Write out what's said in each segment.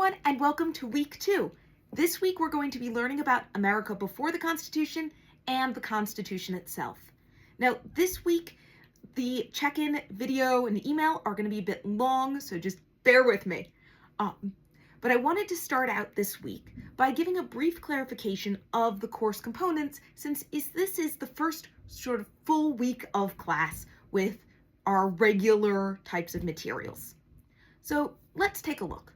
everyone, and welcome to week 2. This week we're going to be learning about America before the Constitution and the Constitution itself. Now, this week, the check-in video and email are going to be a bit long, so just bear with me. But I wanted to start out this week by giving a brief clarification of the course components, since this is the first sort of full week of class with our regular types of materials. So let's take a look.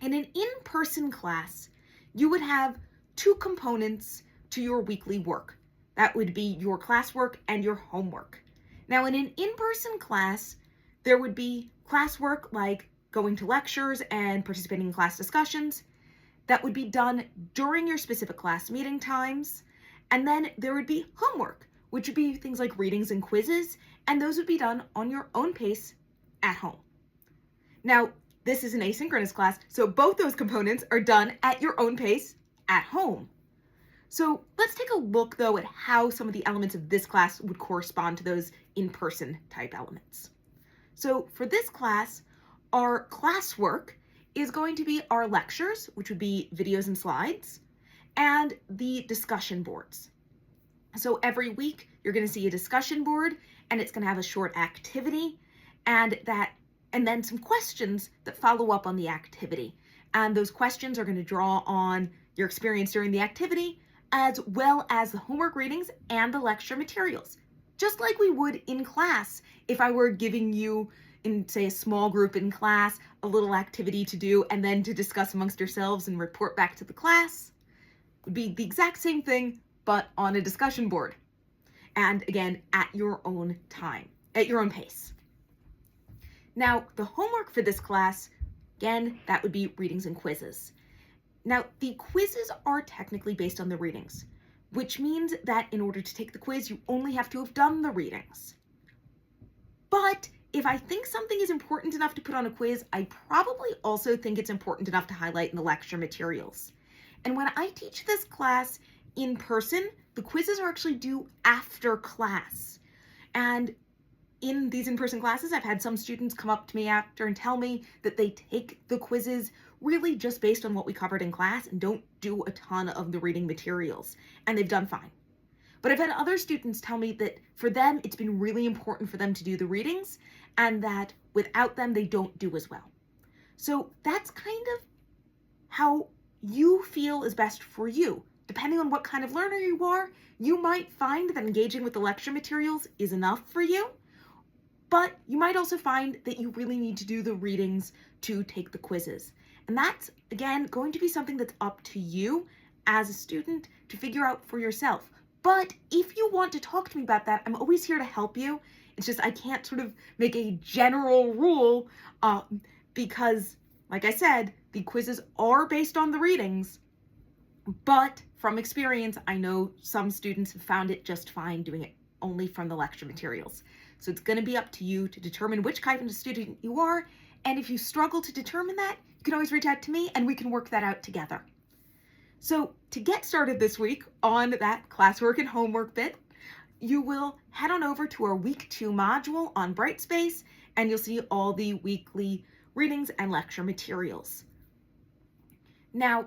In an in-person class, you would have 2 components to your weekly work. That would be your classwork and your homework. Now, in an in-person class, there would be classwork like going to lectures and participating in class discussions. That would be done during your specific class meeting times. And then there would be homework, which would be things like readings and quizzes, and those would be done on your own pace at home. Now, this is an asynchronous class, so both those components are done at your own pace at home. So let's take a look, though, at how some of the elements of this class would correspond to those in-person type elements. So for this class, our classwork is going to be our lectures, which would be videos and slides, and the discussion boards. So every week, you're going to see a discussion board, and it's going to have a short activity, and then some questions that follow up on the activity. And those questions are going to draw on your experience during the activity, as well as the homework readings and the lecture materials. Just like we would in class, if I were giving you, in say a small group in class, a little activity to do and then to discuss amongst yourselves and report back to the class, it would be the exact same thing, but on a discussion board. And again, at your own time, at your own pace. Now, the homework for this class, again, that would be readings and quizzes. Now, the quizzes are technically based on the readings, which means that in order to take the quiz, you only have to have done the readings. But if I think something is important enough to put on a quiz, I probably also think it's important enough to highlight in the lecture materials. And when I teach this class in person, the quizzes are actually due after class. And in these in-person classes, I've had some students come up to me after and tell me that they take the quizzes really just based on what we covered in class and don't do a ton of the reading materials, and they've done fine. But I've had other students tell me that for them, it's been really important for them to do the readings, and that without them, they don't do as well. So that's kind of how you feel is best for you. Depending on what kind of learner you are, you might find that engaging with the lecture materials is enough for you. But you might also find that you really need to do the readings to take the quizzes. And that's, again, going to be something that's up to you as a student to figure out for yourself. But if you want to talk to me about that, I'm always here to help you. It's just I can't sort of make a general rule because, like I said, the quizzes are based on the readings. But from experience, I know some students have found it just fine doing it only from the lecture materials. So it's going to be up to you to determine which kind of student you are. And if you struggle to determine that, you can always reach out to me and we can work that out together. So to get started this week on that classwork and homework bit, you will head on over to our week 2 module on Brightspace, and you'll see all the weekly readings and lecture materials. Now,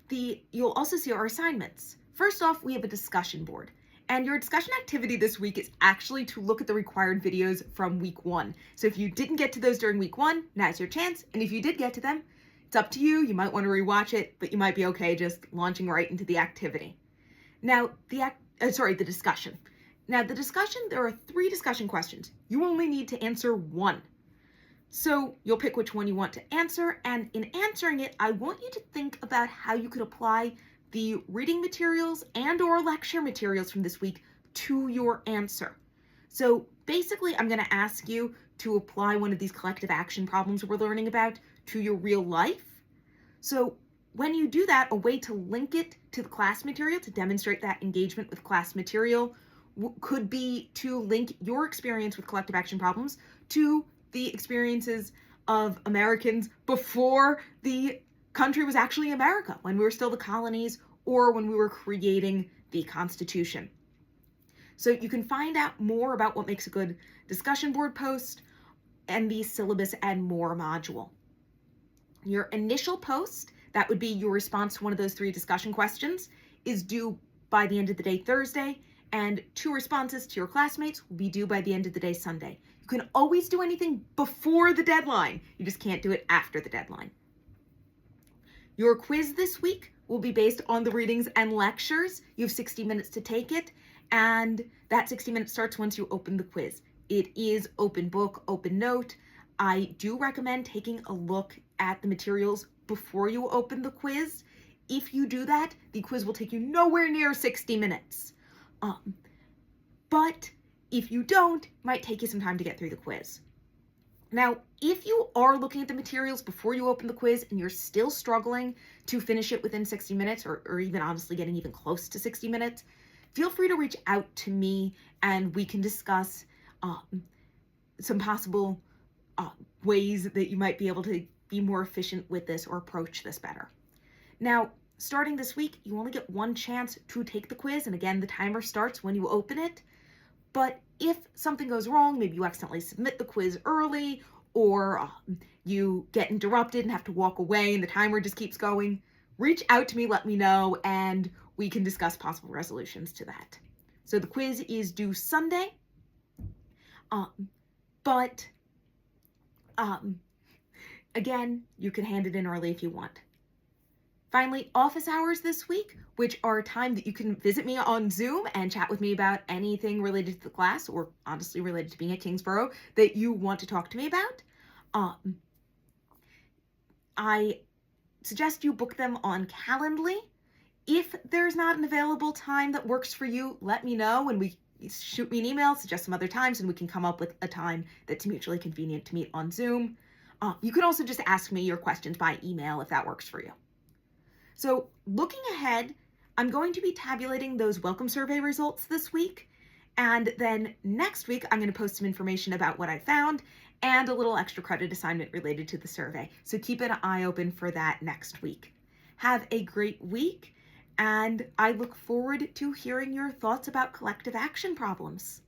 you'll also see our assignments. First off, we have a discussion board. And your discussion activity this week is actually to look at the required videos from week 1. So if you didn't get to those during week 1, now's your chance. And if you did get to them, it's up to you. You might want to rewatch it, but you might be okay just launching right into the activity. Now, the discussion. Now, the discussion, there are 3 discussion questions. You only need to answer 1. So you'll pick which one you want to answer. And in answering it, I want you to think about how you could apply the reading materials and or lecture materials from this week to your answer. So basically, I'm going to ask you to apply one of these collective action problems we're learning about to your real life. So when you do that, a way to link it to the class material to demonstrate that engagement with class material could be to link your experience with collective action problems to the experiences of Americans before the country was actually America, when we were still the colonies or when we were creating the Constitution. So you can find out more about what makes a good discussion board post and the syllabus and more module. Your initial post, that would be your response to one of those 3 discussion questions, is due by the end of the day Thursday, and 2 responses to your classmates will be due by the end of the day Sunday. You can always do anything before the deadline. You just can't do it after the deadline. Your quiz this week will be based on the readings and lectures. You have 60 minutes to take it, and that 60 minutes starts once you open the quiz. It is open book, open note. I do recommend taking a look at the materials before you open the quiz. If you do that, the quiz will take you nowhere near 60 minutes. But if you don't, it might take you some time to get through the quiz. Now, if you are looking at the materials before you open the quiz and you're still struggling to finish it within 60 minutes, or even honestly getting even close to 60 minutes, feel free to reach out to me and we can discuss some possible ways that you might be able to be more efficient with this or approach this better. Now, starting this week, you only get 1 chance to take the quiz, and again, the timer starts when you open it. But if something goes wrong, maybe you accidentally submit the quiz early, or you get interrupted and have to walk away and the timer just keeps going, reach out to me, let me know, and we can discuss possible resolutions to that. So the quiz is due Sunday, but again, you can hand it in early if you want. Finally, office hours this week, which are a time that you can visit me on Zoom and chat with me about anything related to the class, or honestly related to being at Kingsborough, that you want to talk to me about. I suggest you book them on Calendly. If there's not an available time that works for you, let me know and shoot me an email, suggest some other times, and we can come up with a time that's mutually convenient to meet on Zoom. You can also just ask me your questions by email if that works for you. So looking ahead, I'm going to be tabulating those welcome survey results this week. And then next week, I'm going to post some information about what I found and a little extra credit assignment related to the survey. So keep an eye open for that next week. Have a great week, and I look forward to hearing your thoughts about collective action problems.